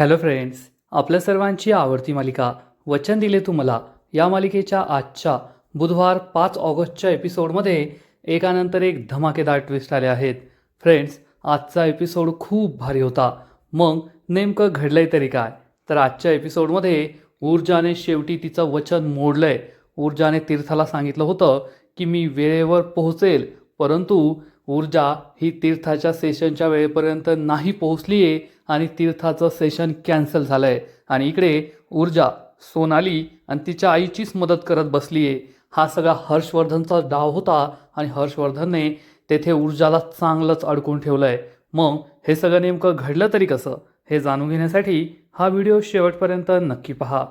Hello friends, आपल्या सर्वांची आवडती मालिका वचन दिले तू मला या मालिकेच्या आजच्या बुधवार 5 ऑगस्टच्या एपिसोडमध्ये एकानंतर एक धमाकेदार ट्विस्ट आले आहेत. फ्रेंड्स, आजचा एपिसोड खूप भारी होता. मग नेमकं घडलंय तरी काय? तर आजच्या एपिसोडमध्ये ऊर्जाने शेवटी तिचं वचन मोडलंय. ऊर्जाने तीर्थाला सांगितलं होतं की मी वेळेवर पोहोचेल, परंतु ऊर्जा ही तीर्थाच्या सेशनच्या वेळेपर्यंत नाही पोहोचली आहे आणि तीर्थाचं सेशन कॅन्सल झालं आहे. आणि इकडे ऊर्जा सोनाली आणि तिच्या आईचीच मदत करत बसली आहे. हा सगळा हर्षवर्धनचा डाव होता आणि हर्षवर्धनने तेथे ऊर्जाला चांगलंच अडकून ठेवलं आहे. मग हे सगळं नेमकं घडलं तरी कसं, हे जाणून घेण्यासाठी हा व्हिडिओ शेवटपर्यंत नक्की पहा.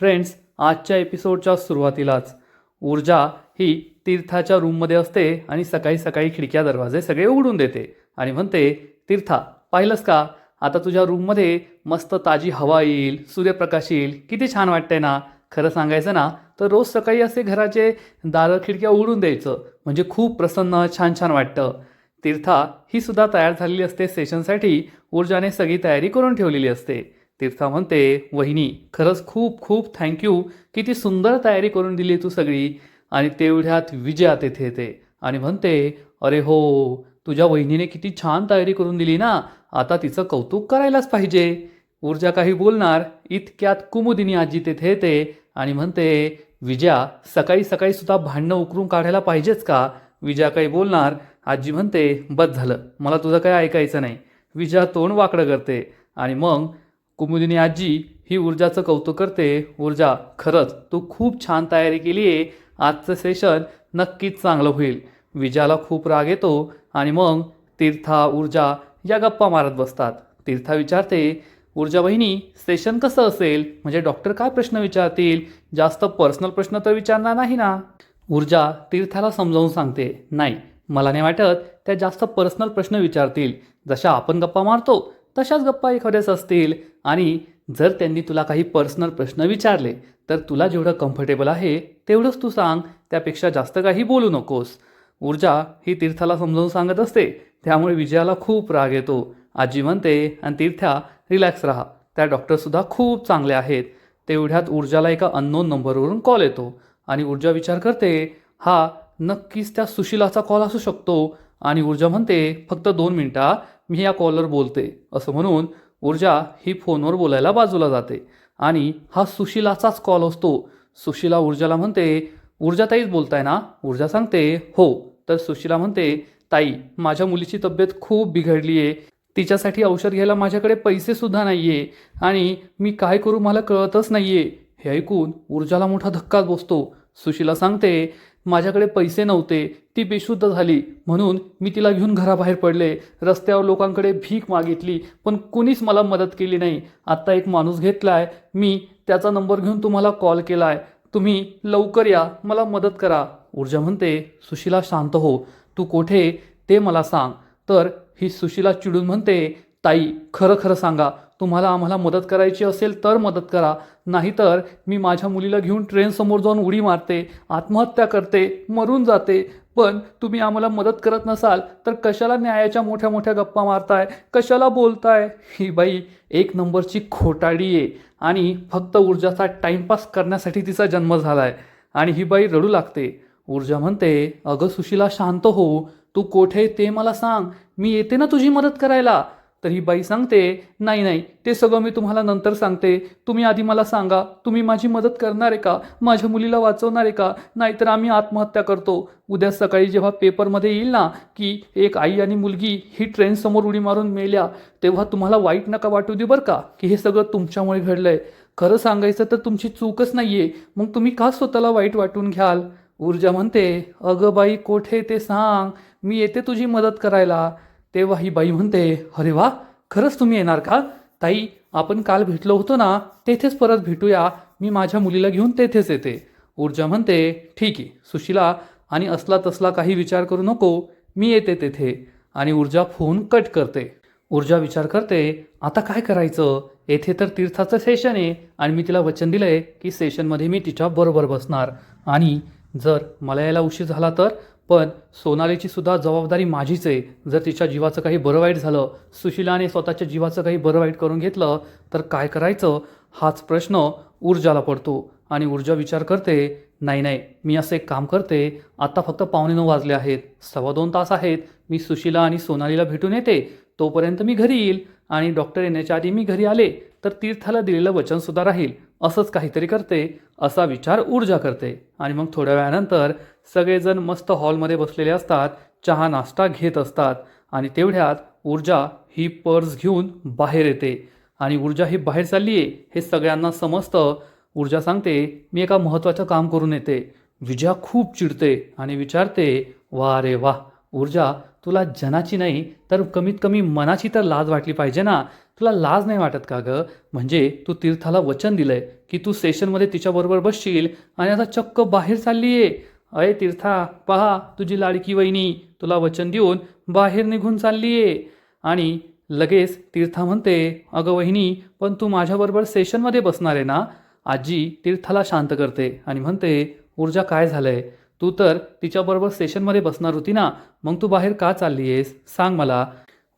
फ्रेंड्स, आजच्या एपिसोडच्या सुरुवातीलाच ऊर्जा ही तीर्थाच्या रूममध्ये असते आणि सकाळी सकाळी खिडक्या दरवाजे सगळे उघडून देते आणि म्हणते, तीर्था पाहिलंस का, आता तुझ्या रूममध्ये मस्त ताजी हवा येईल, सूर्यप्रकाश येईल, किती छान वाटतंय ना. खरं सांगायचं ना तर रोज सकाळी असे घराचे दारं खिडक्या उघडून द्यायचं, म्हणजे खूप प्रसन्न छान छान वाटतं. तीर्था ही सुद्धा तयार झालेली असते सेशनसाठी. ऊर्जाने सगळी तयारी करून ठेवलेली असते. तीर्था म्हणते, वहिनी खरंच खूप खूप थँक्यू, किती सुंदर तयारी करून दिली तू सगळी. आणि तेवढ्यात विजया तेथे येते आणि म्हणते, अरे हो, तुझ्या वहिनीने किती छान तयारी करून दिली ना, आता तिचं कौतुक करायलाच पाहिजे. ऊर्जा काही बोलणार इतक्यात कुमुदिनी आजी तेथे येते आणि म्हणते, विजया सकाळी सकाळी सुद्धा भांडणं उकरून काढायला पाहिजेच का. विजया काही बोलणार, आजी म्हणते, बस झालं, मला तुझं काही ऐकायचं नाही. विजया तोंड वाकडं करते आणि मग कुमुदिनी आजी ही ऊर्जाचं कौतुक करते. ऊर्जा खरंच तू खूप छान तयारी केली आहे, आजचं सेशन नक्कीच चांगलं होईल. विजयाला खूप राग येतो आणि मग तीर्था ऊर्जा या गप्पा मारत बसतात. तीर्था विचारते, ऊर्जा वहिनी सेशन कसं असेल, म्हणजे डॉक्टर काय प्रश्न विचारतील, जास्त पर्सनल प्रश्न तर विचारणार नाही ना. ऊर्जा तीर्थाला समजावून सांगते, नाही, मला नाही वाटत त्या जास्त पर्सनल प्रश्न विचारतील. जशा आपण गप्पा मारतो तशाच गप्पा एखाद्याच असतील. आणि जर त्यांनी तुला काही पर्सनल प्रश्न विचारले तर तुला जेवढं कम्फर्टेबल आहे तेवढंच तू सांग, त्यापेक्षा जास्त काही बोलू नकोस. ऊर्जा ही तीर्थाला समजावून सांगत असते, त्यामुळे विजयाला खूप राग येतो. आजी म्हणते, आणि तीर्था रिलॅक्स राहा, त्या डॉक्टरसुद्धा खूप चांगले आहेत. तेवढ्यात ऊर्जाला एका अननोन नंबरवरून कॉल येतो आणि ऊर्जा विचार करते, हा नक्कीच त्या सुशिलाचा कॉल असू शकतो. आणि ऊर्जा म्हणते, फक्त 2 मिनिटं, मी या कॉलवर बोलते. असं म्हणून ऊर्जा ही फोनवर बोलायला बाजूला जाते आणि हा सुशिलाचाच कॉल असतो. सुशिला ऊर्जाला म्हणते, ऊर्जा ताईच बोलताय ना. ऊर्जा सांगते, हो. तर सुशिला म्हणते, ताई माझ्या मुलीची तब्येत खूप बिघडली आहे, तिच्यासाठी औषध घ्यायला माझ्याकडे पैसेसुद्धा नाही आहे आणि मी काय करू मला कळतच नाही आहे. हे ऐकून ऊर्जाला मोठा धक्काच बसतो. सुशिला सांगते, माझ्याकडे पैसे नव्हते, ती बेशुद्ध झाली म्हणून मी तिला घेऊन घराबाहेर पडले, रस्त्यावर लोकांकडे भीक मागितली पण कुणीच मला मदत केली नाही. आत्ता एक माणूस घेतलाय, मी त्याचा नंबर घेऊन तुम्हाला कॉल केलाय, तुम्ही लवकर या, मला मदत करा. ऊर्जा म्हणते, सुशिला शांत हो, तू कोठे ते मला सांग. तर ही सुशिला चिडून म्हणते, ताई खरं खरं सांगा, तुम्हाला आम्हाला मदत करायची असेल तर मदत करा, नाहीतर मी माझ्या मुलीला घेऊन ट्रेनसमोर जाऊन उडी मारते, आत्महत्या करते, मरून जाते. पण तुम्ही आम्हाला मदत करत नसाल तर कशाला न्यायाच्या मोठ्या मोठ्या गप्पा मारताय, कशाला बोलताय. ही बाई एक नंबरची खोटाडी आहे आणि फक्त ऊर्जाचा टाइमपास करण्यासाठी तिचा जन्म झाला आहे. आणि ही बाई रडू लागते. ऊर्जा म्हणते, अगं सुशिला शांत हो, तू कोठे ते मला सांग, मी येते ना तुझी मदत करायला. तर ही बाई सांगते, नाही नाही, ते सगळं मी तुम्हाला नंतर सांगते, तुम्ही आधी मला सांगा, तुम्ही माझी मदत करणार आहे का, माझ्या मुलीला वाचवणार आहे का, नाहीतर आम्ही आत्महत्या करतो. उद्या सकाळी जेव्हा पेपरमध्ये येईल ना की एक आई आणि मुलगी ही ट्रेनसमोर उडी मारून मेल्या, तेव्हा तुम्हाला वाईट नका वाटू दे बरं का, की हे सगळं तुमच्यामुळे घडलंय. खरं सांगायचं तर तुमची चूकच नाही आहे, मग तुम्ही का स्वतःला वाईट वाटून घ्याल. ऊर्जा म्हणते, अगं बाई कोठे ते सांग, मी येते तुझी मदत करायला. तेव्हा ही बाई म्हणते, अरे वा, खरंच तुम्ही येणार का. ताई आपण काल भेटलो होतो ना, तेथेच परत भेटूया, मी माझ्या मुलीला घेऊन तेथेच येते. ऊर्जा म्हणते, ठीक आहे सुशिला, आणि असला तसला काही विचार करू नको, मी येते तेथे. आणि ऊर्जा फोन कट करते. ऊर्जा विचार करते, आता काय करायचं, येथे तर तीर्थाचं सेशन आहे आणि मी तिला वचन दिलंय की सेशनमध्ये मी तिच्या बरोबर बसणार, आणि जर मला यायला उशीर झाला तर पण सोनालीची सुद्धा जबाबदारी माझीच आहे. जर तिच्या जीवाचं काही बरं वाईट झालं, सुशिलाने स्वतःच्या जीवाचं काही बरं वाईट करून घेतलं तर काय करायचं, हाच प्रश्न ऊर्जाला पडतो. आणि ऊर्जा विचार करते, नाही नाही, मी असं एक काम करते, आत्ता फक्त 8:45 वाजले आहेत, 2.25 तास आहेत, मी सुशिला आणि सोनालीला भेटून येते, तोपर्यंत मी घरी येईल आणि डॉक्टर येण्याच्या आधी मी घरी आले तर तीर्थाला दिलेलं वचनसुद्धा राहील. असंच काहीतरी करते, असा विचार ऊर्जा करते. आणि मग थोड्या वेळानंतर सगळेजण मस्त हॉलमध्ये बसलेले असतात, चहा नाश्ता घेत असतात. आणि तेवढ्यात ऊर्जा ही पर्स घेऊन बाहेर येते. आणि ऊर्जा ही बाहेर चालली आहे हे सगळ्यांना समजतं. ऊर्जा सांगते, मी एका महत्त्वाचं काम करून येते. विजया खूप चिडते आणि विचारते, वा रे वा ऊर्जा, तुला जनाची नाही तर कमीत कमी मनाची तर लाज वाटली पाहिजे ना. तुला लाज नाही वाटत का गं? म्हणजे तू तीर्थाला वचन दिलंय की तू स्टेशनमध्ये तिच्याबरोबर बसशील आणि आता चक्क बाहेर चालली आहे. अय तीर्था, पहा तुझी लाडकी वहिनी तुला वचन देऊन बाहेर निघून चालली आहे. आणि लगेच तीर्था म्हणते, अगं वहिनी, पण तू माझ्याबरोबर स्टेशनमध्ये बसणार आहे ना. आजी तीर्थाला शांत करते आणि म्हणते, ऊर्जा काय झालंय, तू तर तिच्याबरोबर स्टेशनमध्ये बसणार होती ना, मग तू बाहेर का चालली आहेस, सांग मला.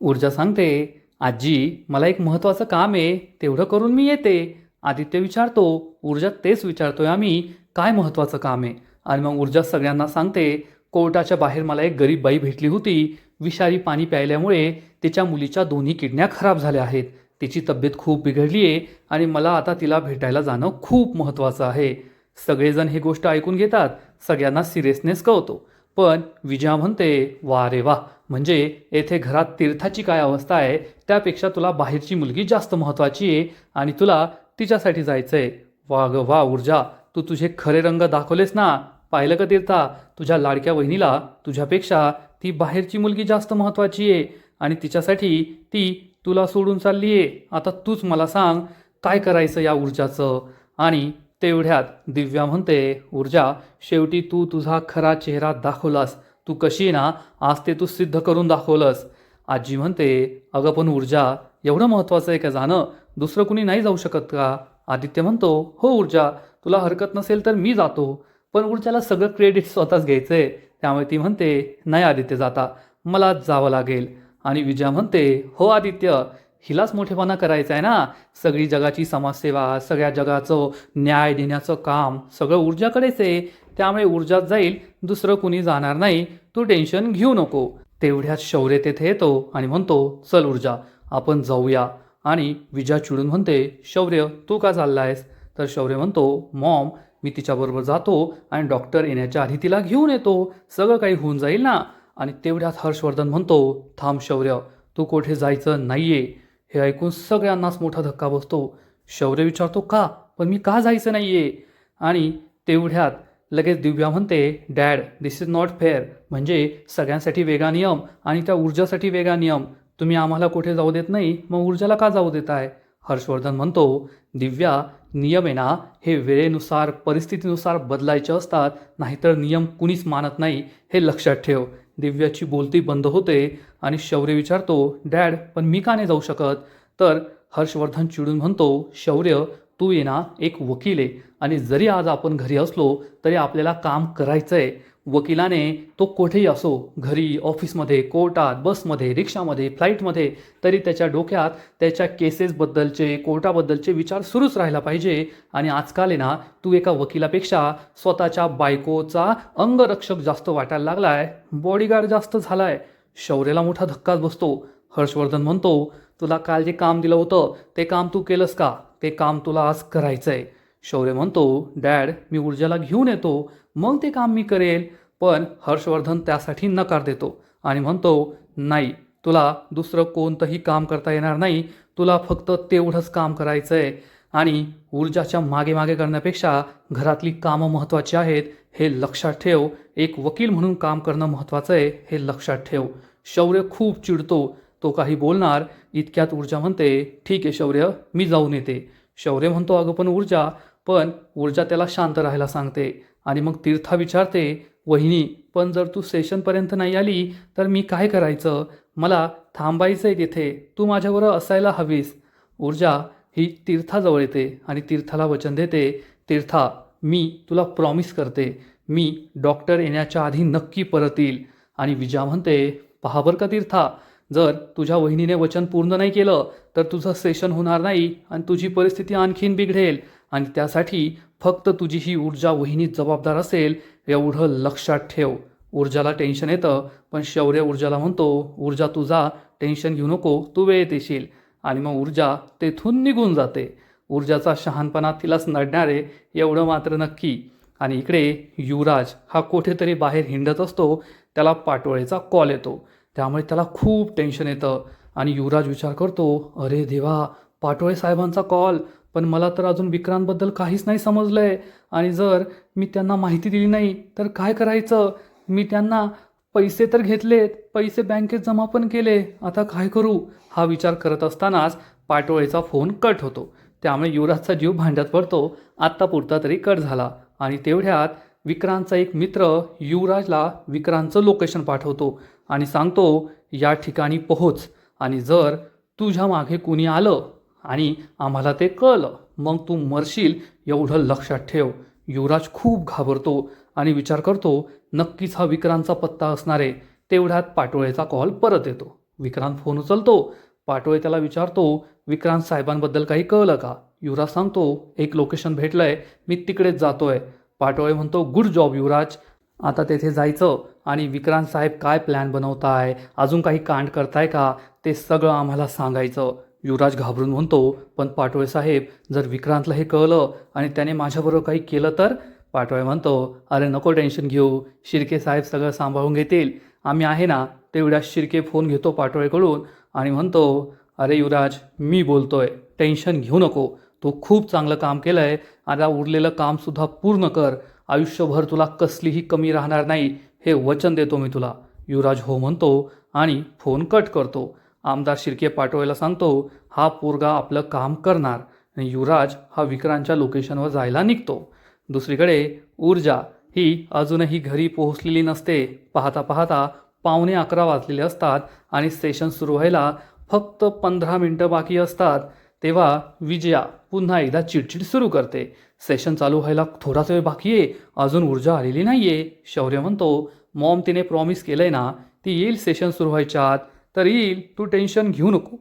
ऊर्जा सांगते, आजी मला एक महत्त्वाचं काम आहे, तेवढं करून मी येते. आदित्य विचारतो, ऊर्जा तेच विचारतोय आम्ही, काय महत्त्वाचं काम आहे. आणि मग ऊर्जा सगळ्यांना सांगते, कोर्टाच्या बाहेर मला एक गरीब बाई भेटली होती. विषारी पाणी प्यायल्यामुळे तिच्या मुलीच्या दोन्ही किडन्या खराब झाल्या आहेत. तिची तब्येत खूप बिघडली आहे आणि मला आता तिला भेटायला जाणं खूप महत्त्वाचं आहे. सगळेजण ही गोष्ट ऐकून घेतात, सगळ्यांना सिरियसनेस कळतो. पण विजया म्हणते, वा रे वा, म्हणजे येथे घरात तीर्थाची काय अवस्था आहे त्यापेक्षा तुला बाहेरची मुलगी जास्त महत्त्वाची आहे आणि तुला तिच्यासाठी जायचं आहे. वा ग वा ऊर्जा, तू तुझे खरे रंग दाखवलेस ना. पाहिलं का तीर्था, तुझ्या लाडक्या वहिनीला तुझ्यापेक्षा ती बाहेरची मुलगी जास्त महत्त्वाची आहे आणि तिच्यासाठी ती तुला सोडून चालली आहे. आता तूच मला सांग, काय करायचं या ऊर्जाचं. आणि तेवढ्यात दिव्या म्हणते, ऊर्जा, शेवटी तू तुझा खरा चेहरा दाखवलास. तू कशी आहे ना, आज ते तू सिद्ध करून दाखवलंस. आजी म्हणते, अगं पण ऊर्जा, एवढं महत्त्वाचं आहे का जाणं, दुसरं कुणी नाही जाऊ शकत का. आदित्य म्हणतो, हो ऊर्जा, तुला हरकत नसेल तर मी जातो. पण ऊर्जाला सगळं क्रेडिट स्वतःच घ्यायचं आहे, त्यामुळे ती म्हणते, नाही आदित्य जाता, मलाच जावं लागेल. आणि विजया म्हणते, हो आदित्य, हिलाच मोठेपणा करायचं आहे ना. सगळी जगाची समाजसेवा, सगळ्या जगाचं न्याय देण्याचं काम सगळं ऊर्जाकडेच आहे, त्यामुळे ऊर्जाच जाईल, दुसरं कुणी जाणार नाही, तू टेन्शन घेऊ नको. तेवढ्यात शौर्य तेथे येतो आणि म्हणतो, चल ऊर्जा, आपण जाऊया. आणि विजया चिडून म्हणते, शौर्य तू का चाललायस. तर शौर्य म्हणतो, मॉम, मी तिच्याबरोबर जातो आणि डॉक्टर येण्याच्या आधी तिला घेऊन येतो, सगळं काही होऊन जाईल ना. आणि तेवढ्यात हर्षवर्धन म्हणतो, थांब शौर्य, तू कुठे जायचं नाहीये. हे ऐकून सगळ्यांनाच मोठा धक्का बसतो. शौर्य विचारतो, का, पण मी का जायचं नाहीये. आणि तेवढ्यात लगेच दिव्या म्हणते, dad, this is not fair, म्हणजे सगळ्यांसाठी वेगळा नियम आणि त्या ऊर्जासाठी वेगळा नियम. तुम्ही आम्हाला कुठे जाऊ देत नाही, मग ऊर्जाला का जाऊ देताय. हर्षवर्धन म्हणतो, दिव्या, नियम आहे ना, हे वेळेनुसार परिस्थितीनुसार बदलायचे असतात, नाहीतर नियम कुणीच मानत नाही, हे लक्षात ठेव. दिव्याची बोलती बंद होते आणि शौर्य विचारतो, डॅड, पण मी का नाही जाऊ शकत. तर हर्षवर्धन चिडून म्हणतो, शौर्य, तू ये ना एक वकील आहे आणि जरी आज आपण घरी असलो तरी आपल्याला काम करायचं आहे. वकिलाने तो कुठेही असो, घरी, ऑफिसमध्ये, कोर्टात, बसमध्ये, रिक्षामध्ये, फ्लाईटमध्ये, तरी त्याच्या डोक्यात त्याच्या केसेसबद्दलचे, कोर्टाबद्दलचे विचार सुरूच राहायला पाहिजे. आणि आजकाल आहे ना, तू एका वकिलापेक्षा स्वतःच्या बायकोचा अंगरक्षक जास्त वाटायला लागलाय, बॉडीगार्ड जास्त झालाय. शौर्याला मोठा धक्काच बसतो. हर्षवर्धन म्हणतो, तुला काल जे काम दिलं होतं ते काम तू केलंस का, ते काम तुला आज करायचं आहे. शौर्य म्हणतो, डॅड, मी ऊर्जाला घेऊन येतो, मग ते काम मी करेल. पण हर्षवर्धन त्यासाठी नकार देतो आणि म्हणतो, नाही, तुला दुसरं कोणतंही काम करता येणार नाही, तुला फक्त तेवढंच काम करायचं आहे. आणि ऊर्जाच्या मागे मागे करण्यापेक्षा घरातली कामं महत्त्वाची आहेत, हे लक्षात ठेव. एक वकील म्हणून काम करणं महत्त्वाचं आहे, हे लक्षात ठेव. शौर्य खूप चिडतो, तो काही बोलणार इतक्यात ऊर्जा म्हणते, ठीक आहे शौर्य, मी जाऊन येते. शौर्य म्हणतो, अगं पण ऊर्जा, पण ऊर्जा त्याला शांत राहायला सांगते. आणि मग तीर्था विचारते, वहिनी, पण जर तू स्टेशनपर्यंत नाही आली तर मी काय करायचं, मला थांबायचं आहे तिथे, तू माझ्याबरोबर असायला हवीस. ऊर्जा ही तीर्थाजवळ येते आणि तीर्थाला वचन देते, तीर्था, मी तुला प्रॉमिस करते, मी डॉक्टर येण्याच्या आधी नक्की परत येईल. आणि विजया म्हणते, पहा बरं का तीर्था, जर तुझ्या वहिनीने वचन पूर्ण नाही केलं तर तुझं सेशन होणार नाही आणि तुझी परिस्थिती आणखीन बिघडेल. आणि त्यासाठी फक्त तुझी ही ऊर्जा वहिनीच जबाबदार असेल, एवढं लक्षात ठेव. ऊर्जाला टेन्शन येतं, पण शौर्य ऊर्जाला म्हणतो, ऊर्जा तुझा टेन्शन घेऊ नको, तू वेळेत येशील. आणि मग ऊर्जा तेथून निघून जाते. ऊर्जाचा शहाणपणा तिलाच नडणारे एवढं मात्र नक्की. आणि इकडे युवराज हा कुठेतरी बाहेर हिंडत असतो. त्याला पाटोळेचा कॉल येतो, त्यामुळे त्याला खूप टेन्शन येतं. आणि युवराज विचार करतो, अरे देवा, पाटोळे साहेबांचा कॉल, पण मला तर अजून विक्रांतबद्दल काहीच नाही समजलं आहे. आणि जर मी त्यांना माहिती दिली नाही तर काय करायचं? मी त्यांना पैसे तर घेतलेत, पैसे बँकेत जमा पण केले, आता काय करू? हा विचार करत असतानाच पाटोळेचा फोन कट होतो. त्यामुळे युवराजचा जीव भांड्यात पडतो. आत्तापुरता तरी कट झाला. आणि तेवढ्यात विक्रांतचा एक मित्र युवराजला विक्रांतचं लोकेशन पाठवतो आणि सांगतो, या ठिकाणी पोहोच. आणि जर तुझ्या मागे कुणी आलं आणि आम्हाला ते कळलं, मग तू मरशील, एवढं लक्षात ठेव. युवराज खूप घाबरतो आणि विचार करतो, नक्कीच हा विक्रांतचा पत्ता असणार आहे. तेवढ्यात पाटोळेचा कॉल परत येतो. विक्रांत फोन उचलतो. पाटोळे त्याला विचारतो, विक्रांत साहेबांबद्दल काही कळलं का? युवराज सांगतो, एक लोकेशन भेटलंय, मी तिकडेच जातोय. पाटोळे म्हणतो, गुड जॉब युवराज, आता तेथे जायचं आणि विक्रांत साहेब काय प्लॅन बनवताय, अजून काही कांड करताय का, ते सगळं आम्हाला सांगायचं. युवराज घाबरून म्हणतो, पण पाटोळे साहेब, जर विक्रांतला हे कळलं आणि त्याने माझ्याबरोबर काही केलं तर? पाटोळे म्हणतो, अरे नको टेन्शन घेऊ, शिर्के साहेब सगळं सांभाळून घेतील, आम्ही आहे ना. तेवढ्या शिर्के फोन घेतो पाटोळेकडून आणि म्हणतो, अरे युवराज, मी बोलतोय, टेन्शन घेऊ नको, तू खूप चांगलं काम केलं आहे, आता उरलेलं कामसुद्धा पूर्ण कर, आयुष्यभर तुला कसलीही कमी राहणार नाही, हे वचन देतो मी तुला. युवराज हो म्हणतो आणि फोन कट करतो. आमदार शिर्के पाटोळेला सांगतो, हा पोरगा आपलं काम करणार. आणि युवराज हा विक्रांतच्या लोकेशनवर जायला निघतो. दुसरीकडे ऊर्जा ही अजूनही घरी पोहोचलेली नसते. पाहता पाहता 11:15 वाजलेले असतात आणि सेशन सुरू व्हायला फक्त 15 मिनटं बाकी असतात. तेव्हा विजया पुन्हा एकदा चिडचिड सुरू करते. सेशन चालू व्हायला थोडाच वेळ बाकी आहे, अजून ऊर्जा आलेली नाही आहे. शौर्य म्हणतो, मॉम तिने प्रॉमिस केलं आहे ना, ती येईल सेशन सुरू व्हायच्या आत, तर येईल, तू टेन्शन घेऊ नको.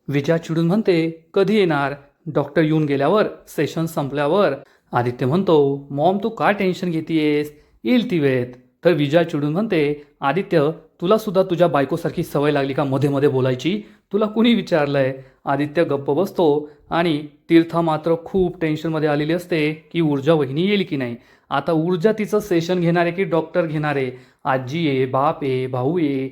विजया चिडून म्हणते, कधी येणार? डॉक्टर येऊन गेल्यावर, सेशन संपल्यावर. आदित्य म्हणतो, मॉम तू का टेन्शन घेतेयस, येईल ती वेळेत. तर विजया चिडून म्हणते, आदित्य, तुला सुद्धा तुझ्या बायकोसारखी सवय लागली का मध्ये मध्ये बोलायची? तुला कुणी विचारलंय? आदित्य गप्प बसतो आणि तीर्था मात्र खूप टेन्शनमध्ये आलेली असते की ऊर्जा वहिनी येईल की नाही. आता ऊर्जा तिचं सेशन घेणार आहे की डॉक्टर घेणार आहे? आजी आहे, बाप आहे, भाऊ आहे,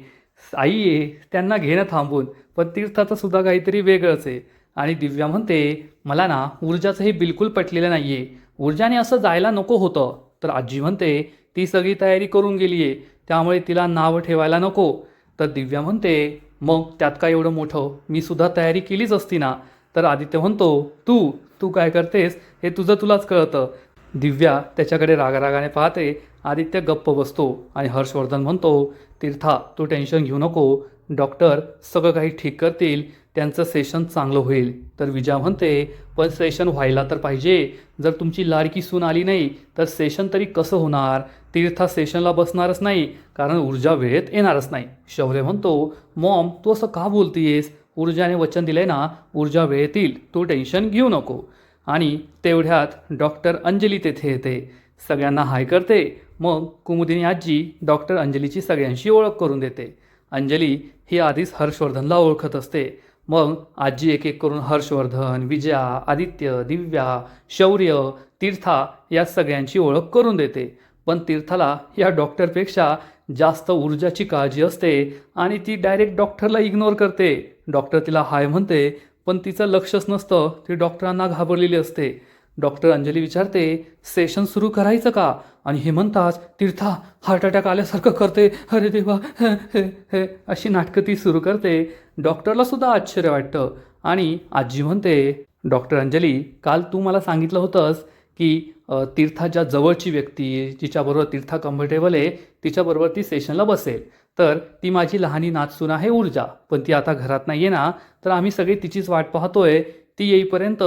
आई आहे, त्यांना घेणं थांबून, पण तीर्थाचं सुद्धा काहीतरी वेगळंच आहे. आणि दिव्या म्हणते, मला ना ऊर्जाचं हे बिलकुल पटलेलं नाही आहे, ऊर्जाने असं जायला नको होतं. तर आजी म्हणते, ती सगळी तयारी करून गेली आहे, त्यामुळे तिला नाव ठेवायला नको. तर दिव्या म्हणते, मग त्यात काय एवढं मोठं, मी सुद्धा तयारी केलीच असती ना. तर आदित्य म्हणतो, तू तू काय करतेस हे तुझं तुलाच कळतं. दिव्या त्याच्याकडे रागारागाने पाहते. आदित्य गप्प बसतो आणि हर्षवर्धन म्हणतो, तीर्था तू टेन्शन घेऊ नको, डॉक्टर सगळं काही ठीक करतील, त्यांचं सेशन चांगलं होईल. तर विजया म्हणते, पण सेशन व्हायला तर पाहिजे, जर तुमची लाडकी सून आली नाही तर सेशन तरी कसं होणार? तीर्था सेशनला बसणारच नाही, कारण ऊर्जा वेळेत येणारच नाही. शौर्य म्हणतो, मॉम तू असं का बोलतीयेस, ऊर्जाने वचन दिलंय ना, ऊर्जा वेळेत येईल, तू टेन्शन घेऊ नको. आणि तेवढ्यात डॉक्टर अंजली तेथे येते, सगळ्यांना हाय करते. मग कुमुदिनी आजी डॉक्टर अंजलीची सगळ्यांशी ओळख करून देते. अंजली ही आधीच हर्षवर्धनला ओळखत असते. मग आजी एक एक करून हर्षवर्धन, विजया, आदित्य, दिव्या, शौर्य, तीर्था या सगळ्यांची ओळख करून देते. पण तीर्थाला या डॉक्टरपेक्षा जास्त ऊर्जाची काळजी असते आणि ती डायरेक्ट डॉक्टरला इग्नोर करते. डॉक्टर तिला हाय म्हणते, पण तिचं लक्षच नसतं, ती डॉक्टरांना घाबरलेली असते. डॉक्टर अंजली विचारते, सेशन सुरू करायचं का? आणि हे म्हणताच तीर्था हार्ट अटॅक आल्यासारखं करते, अरे देवा, हे हे अशी नाटकं ती सुरू करते. डॉक्टरला सुद्धा आश्चर्य वाटतं. आणि आजी म्हणते, डॉक्टर अंजली, काल तू मला सांगितलं होतंस की तीर्थाच्या जवळची व्यक्ती जिच्याबरोबर तीर्था कम्फर्टेबल आहे तिच्याबरोबर ती सेशनला बसेल. तर ती माझी लहानी नाचसून आहे ऊर्जा, पण ती आता घरात नाही आहे ना, तर आम्ही सगळे तिचीच वाट पाहतोय, ती येईपर्यंत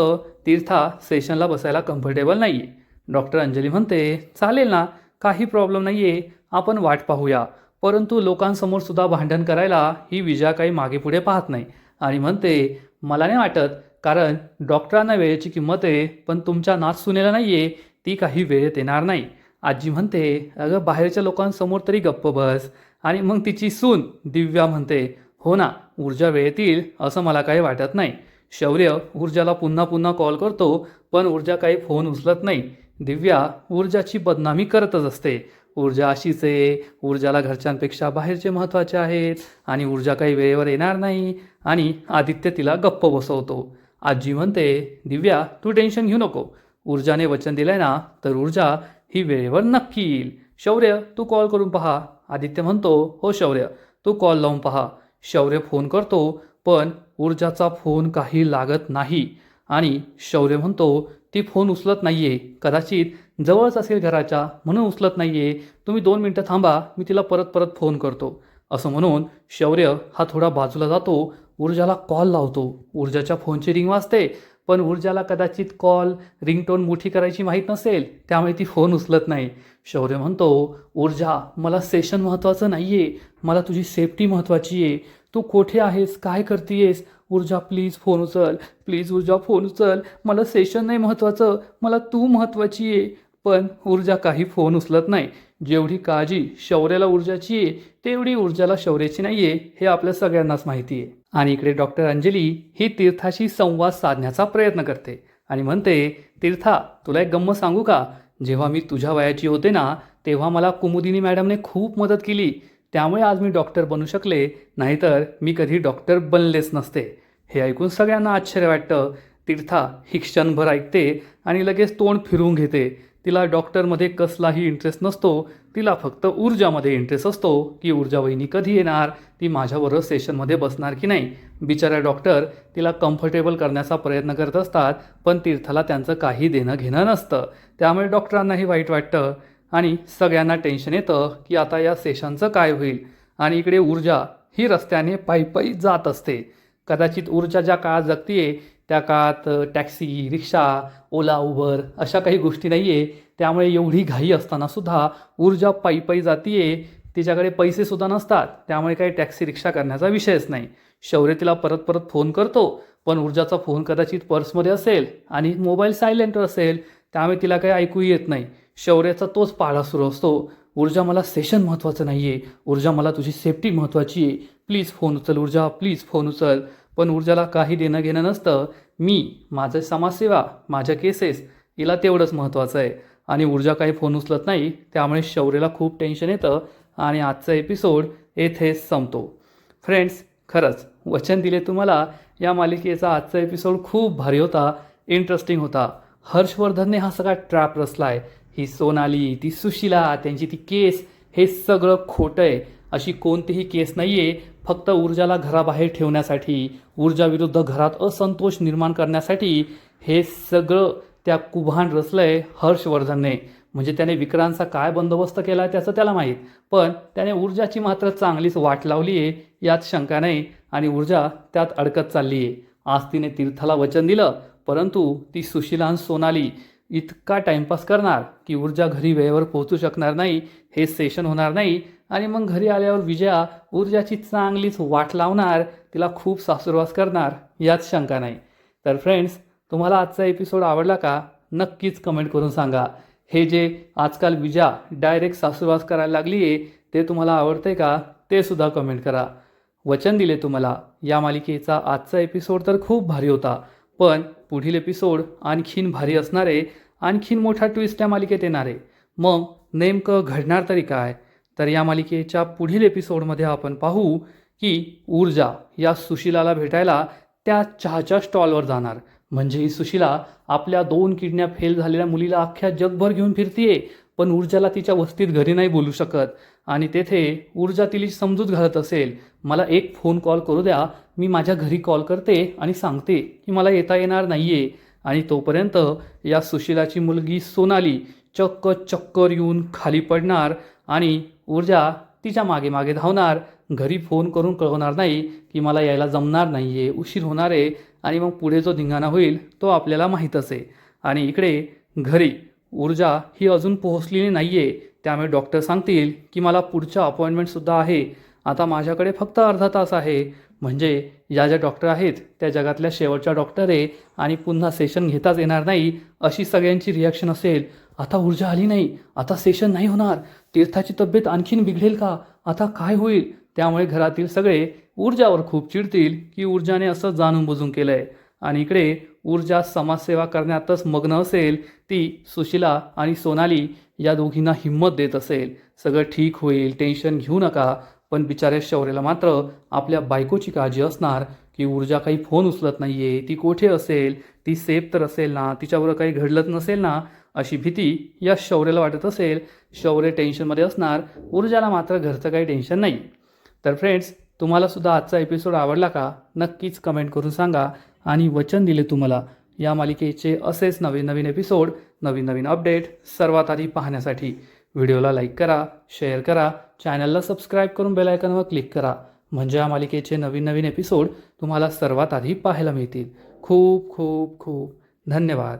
तीर्था सेशनला बसायला कम्फर्टेबल नाही आहे. डॉक्टर अंजली म्हणते, चालेल ना, काही प्रॉब्लेम नाही आहे, आपण वाट पाहूया. परंतु लोकांसमोर सुद्धा भांडण करायला ही विजया काही मागे पुढे पाहत नाही आणि म्हणते, मला नाही वाटत, कारण डॉक्टरांना वेळेची किंमत आहे, पण तुमच्या नातसुनेला नाही आहे, ती काही वेळेत येणार नाही. आजी म्हणते, अगं बाहेरच्या लोकांसमोर तरी गप्प बस. आणि मग तिची सून दिव्या म्हणते, हो ना, ऊर्जा वेळेत येईल असं मला काही वाटत नाही. शौर्य ऊर्जाला पुन्हा पुन्हा कॉल करतो, पण ऊर्जा काही फोन उचलत नाही. दिव्या ऊर्जाची बदनामी करतच असते. ऊर्जा अशीच आहे, ऊर्जाला घरच्यांपेक्षा बाहेरचे महत्त्वाचे आहेत आणि ऊर्जा काही वेळेवर येणार नाही. आणि आदित्य तिला गप्प बसवतो. आजी म्हणते, दिव्या तू टेन्शन घेऊ नको, ऊर्जाने वचन दिलंय ना, तर ऊर्जा ही वेळेवर नक्की येईल. शौर्य तू कॉल करून पहा. आदित्य म्हणतो, हो शौर्य, तू कॉल लावून पहा. शौर्य फोन करतो, पण ऊर्जाचा फोन काही लागत नाही आणि शौर्य म्हणतो, ती फोन उचलत नाहीये, कदाचित जवळच असेल घराच्या म्हणून उचलत नाहीये, तुम्ही 2 मिनटं थांबा, मी तिला परत परत फोन करतो. असं म्हणून शौर्य हा थोडा बाजूला जातो, ऊर्जाला कॉल लावतो. ऊर्जाच्या फोनची रिंग वाजते, पण ऊर्जाला कदाचित कॉल रिंगटोन मोठी करायची माहीत नसेल, त्यामुळे ती फोन उचलत नाही. शौर्य म्हणतो, ऊर्जा मला सेशन महत्त्वाचं नाही आहे, मला तुझी सेफ्टी महत्त्वाची आहे. तू कुठे आहेस, काय करतीयेस? ऊर्जा प्लीज फोन उचल, प्लीज ऊर्जा फोन उचल, मला सेशन नाही महत्त्वाचं, मला तू महत्त्वाची आहे. पण ऊर्जा काही फोन उचलत नाही. जेवढी काळजी शौर्याला ऊर्जाची आहे, तेवढी ऊर्जाला शौर्याची नाही आहे, हे आपल्या सगळ्यांनाच माहिती आहे. आणि इकडे डॉक्टर अंजली ही तीर्थाशी संवाद साधण्याचा प्रयत्न करते आणि म्हणते, तीर्था तुला एक गंमत सांगू का? जेव्हा मी तुझ्या वयाची होते ना, तेव्हा मला कुमुदिनी मॅडमने खूप मदत केली, त्यामुळे आज मी डॉक्टर बनू शकले, नाहीतर मी कधी डॉक्टर बनलेच नसते. हे ऐकून सगळ्यांना आश्चर्य वाटतं. तीर्था ही क्षणभर ऐकते आणि लगेच तोंड फिरवून घेते. तिला डॉक्टरमध्ये कसलाही इंटरेस्ट नसतो, तिला फक्त ऊर्जामध्ये इंटरेस्ट असतो की ऊर्जा वहिनी कधी येणार, ती माझ्याबरोबर सेशनमध्ये बसणार की नाही. बिचारा डॉक्टर तिला कम्फर्टेबल करण्याचा प्रयत्न करत असतात, पण तीर्थाला त्यांचं काही देणं घेणं नसतं. त्यामुळे डॉक्टरांनाही वाईट वाटतं आणि सगळ्यांना टेन्शन येतं की आता या सेशनचं काय होईल. आणि इकडे ऊर्जा ही रस्त्याने पायी जात असते. कदाचित ऊर्जा ज्या काळात जगतीये त्या काळात टॅक्सी, रिक्षा, ओला, उबर अशा काही गोष्टी नाही आहे, त्यामुळे एवढी घाई असतानासुद्धा ऊर्जा पायी जातीये. तिच्याकडे पैसेसुद्धा नसतात, त्यामुळे काही टॅक्सी रिक्षा करण्याचा विषयच नाही. शौर्य तिला परत परत फोन करतो, पण ऊर्जाचा फोन कदाचित पर्समध्ये असेल आणि मोबाईल सायलेंटवर असेल, त्यामुळे तिला काही ऐकू येत नाही. शौर्याचा तोच पाढा सुरू असतो, ऊर्जा मला सेशन महत्त्वाचं नाही आहे, ऊर्जा मला तुझी सेफ्टी महत्त्वाची आहे, प्लीज फोन उचल ऊर्जा, प्लीज फोन उचल. पण ऊर्जाला काही देणं घेणं नसतं. माझं समाजसेवा, माझ्या केसेस हिला तेवढंच महत्त्वाचं आहे. आणि ऊर्जा काही फोन उचलत नाही, त्यामुळे शौर्यला खूप टेन्शन येतं आणि आजचा एपिसोड येथेच संपतो. फ्रेंड्स, खरंच वचन दिले तुम्हाला, या मालिकेचा आजचा एपिसोड खूप भारी होता, इंटरेस्टिंग होता. हर्षवर्धनने हा सगळा ट्रॅप रचला आहे. ही सोनाली, ती सुशिला, त्यांची ती केस, हे सगळं खोटं आहे. अशी कोणतीही केस नाही आहे. फक्त ऊर्जाला घराबाहेर ठेवण्यासाठी, ऊर्जाविरुद्ध घरात असंतोष निर्माण करण्यासाठी हे सगळं त्या कुभांड रचलं आहे हर्षवर्धनने. म्हणजे त्याने विक्रांतचा काय बंदोबस्त केला आहे त्याचं त्याला माहीत, पण त्याने ऊर्जाची मात्र चांगलीच वाट लावली आहे, यात शंका नाही. आणि ऊर्जा त्यात अडकत चालली आहे. आज तिने तीर्थाला वचन दिलं, परंतु ती सुशिला आणि सोनाली इतका टाइमपास करणार की ऊर्जा घरी वेळेवर पोहोचू शकणार नाही, हे सेशन होणार नाही. आणि मग घरी आल्यावर विजया ऊर्जाची चांगलीच वाट लावणार, तिला खूप सासूरवास करणार, यात शंका नाही. तर फ्रेंड्स, तुम्हाला आजचा एपिसोड आवडला का? नक्कीच कमेंट करून सांगा. हे जे आजकाल विजया डायरेक्ट सासूरवास करायला लागली आहे, ते तुम्हाला आवडते का? ते सुद्धा कमेंट करा. वचन दिले तुम्हाला, या मालिकेचा आजचा एपिसोड तर खूप भारी होता, पण पुढील एपिसोड आणखीन भारी असणार आहे. आणखीन मोठा ट्विस्ट या मालिकेत येणार आहे. मग नेमकं घडणार तरी काय? तर या मालिकेच्या पुढील एपिसोडमध्ये आपण पाहू की ऊर्जा या सुशिलाला भेटायला त्या चहाच्या स्टॉलवर जाणार. म्हणजे ही सुशिला आपल्या 2 किडन्या फेल झालेल्या मुलीला अख्ख्या जगभर घेऊन फिरतीये, पण ऊर्जाला तिच्या वस्तीत घरी नाही बोलू शकत. आणि तेथे ऊर्जा तिला समजूत घालत असेल, मला एक फोन कॉल करू द्या, मी माझ्या घरी कॉल करते आणि सांगते की मला येता येणार नाही आहे. आणि तोपर्यंत या सुशिलाची मुलगी सोनाली चक्कर येऊन खाली पडणार आणि ऊर्जा तिच्या मागे मागे धावणार. घरी फोन करून कळवणार नाही की मला यायला जमणार नाही आहे, उशीर होणार आहे. आणि मग पुढे जो धिंगाणा होईल तो आपल्याला माहीतच आहे. आणि इकडे घरी ऊर्जा ही अजून पोहोचलेली नाही आहे. त्यामुळे डॉक्टर सांगतील की मला पुढच्या अपॉइंटमेंटसुद्धा आहे, आता माझ्याकडे फक्त अर्धा तास आहे. म्हणजे या ज्या डॉक्टर आहेत त्या जगातल्या शेवटच्या डॉक्टर आहे आणि पुन्हा सेशन घेताच येणार नाही अशी सगळ्यांची रिॲक्शन असेल. आता ऊर्जा आली नाही, आता सेशन नाही होणार, तीर्थाची तब्येत आणखीन बिघडेल का, आता काय होईल. त्यामुळे घरातील सगळे ऊर्जावर खूप चिडतील की ऊर्जाने असं जाणून बुजून केलं आहे. आणि इकडे ऊर्जा समाजसेवा करण्यातच मग्न असेल. ती सुशिला आणि सोनाली या दोघींना हिंमत देत असेल, सगळं ठीक होईल, टेन्शन घेऊ नका. पण बिचाऱ्या शौर्याला मात्र आपल्या बायकोची काळजी असणार की ऊर्जा काही फोन उचलत नाही आहे, ती कोठे असेल, ती सेफ तर असेल ना, तिच्याबरोबर काही घडलंच नसेल ना, अशी भीती या शौर्याला वाटत असेल. शौर्य टेन्शनमध्ये असणार, ऊर्जाला मात्र घरचं काही टेन्शन नाही. तर फ्रेंड्स, तुम्हालासुद्धा आजचा एपिसोड आवडला का, नक्कीच कमेंट करून सांगा. आणि वचन दिले तुम्हाला या मालिकेचे असेच नवीन नवीन एपिसोड, नवीन नवीन अपडेट सर्वात आधी पाहण्यासाठी व्हिडिओला लाईक करा, शेअर करा, चॅनलला सबस्क्राईब करून बेल आयकॉनवर क्लिक करा. म्हणजे या मालिकेचे नवीन नवीन एपिसोड तुम्हाला सर्वात आधी पाहायला मिळतील. खूप खूप खूप धन्यवाद.